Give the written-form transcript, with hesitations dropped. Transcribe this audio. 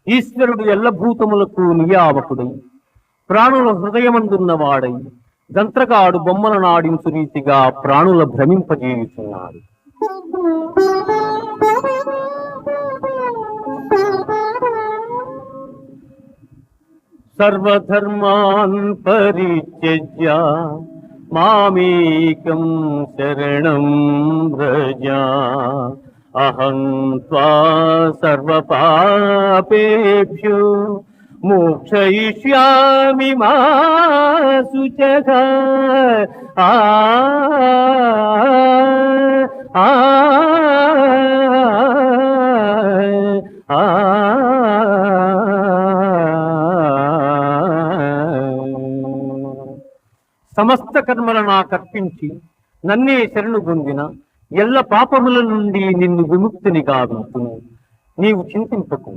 ఈశ్వరుడు ఎల్లభూతములకు నియామకుడై ప్రాణుల హృదయమందున్నవాడై గంత్రగాడు బొమ్మల నాడించు రీతిగా ప్రాణుల భ్రమింపజేయుచున్నాడు. సర్వధర్మాన్ పరిత్యజ్య మామేకం శరణం వ్రజ అహం త్వా సర్వపాపేభ్యో మోక్షయిష్యామి మా శుచః. సమస్త కర్మల నాకర్పించి నన్నే శరణు పొందిన ఎల్ల పాపముల నుండి నిన్ను విముక్తిని గావించును. నీవు చింతింపకు.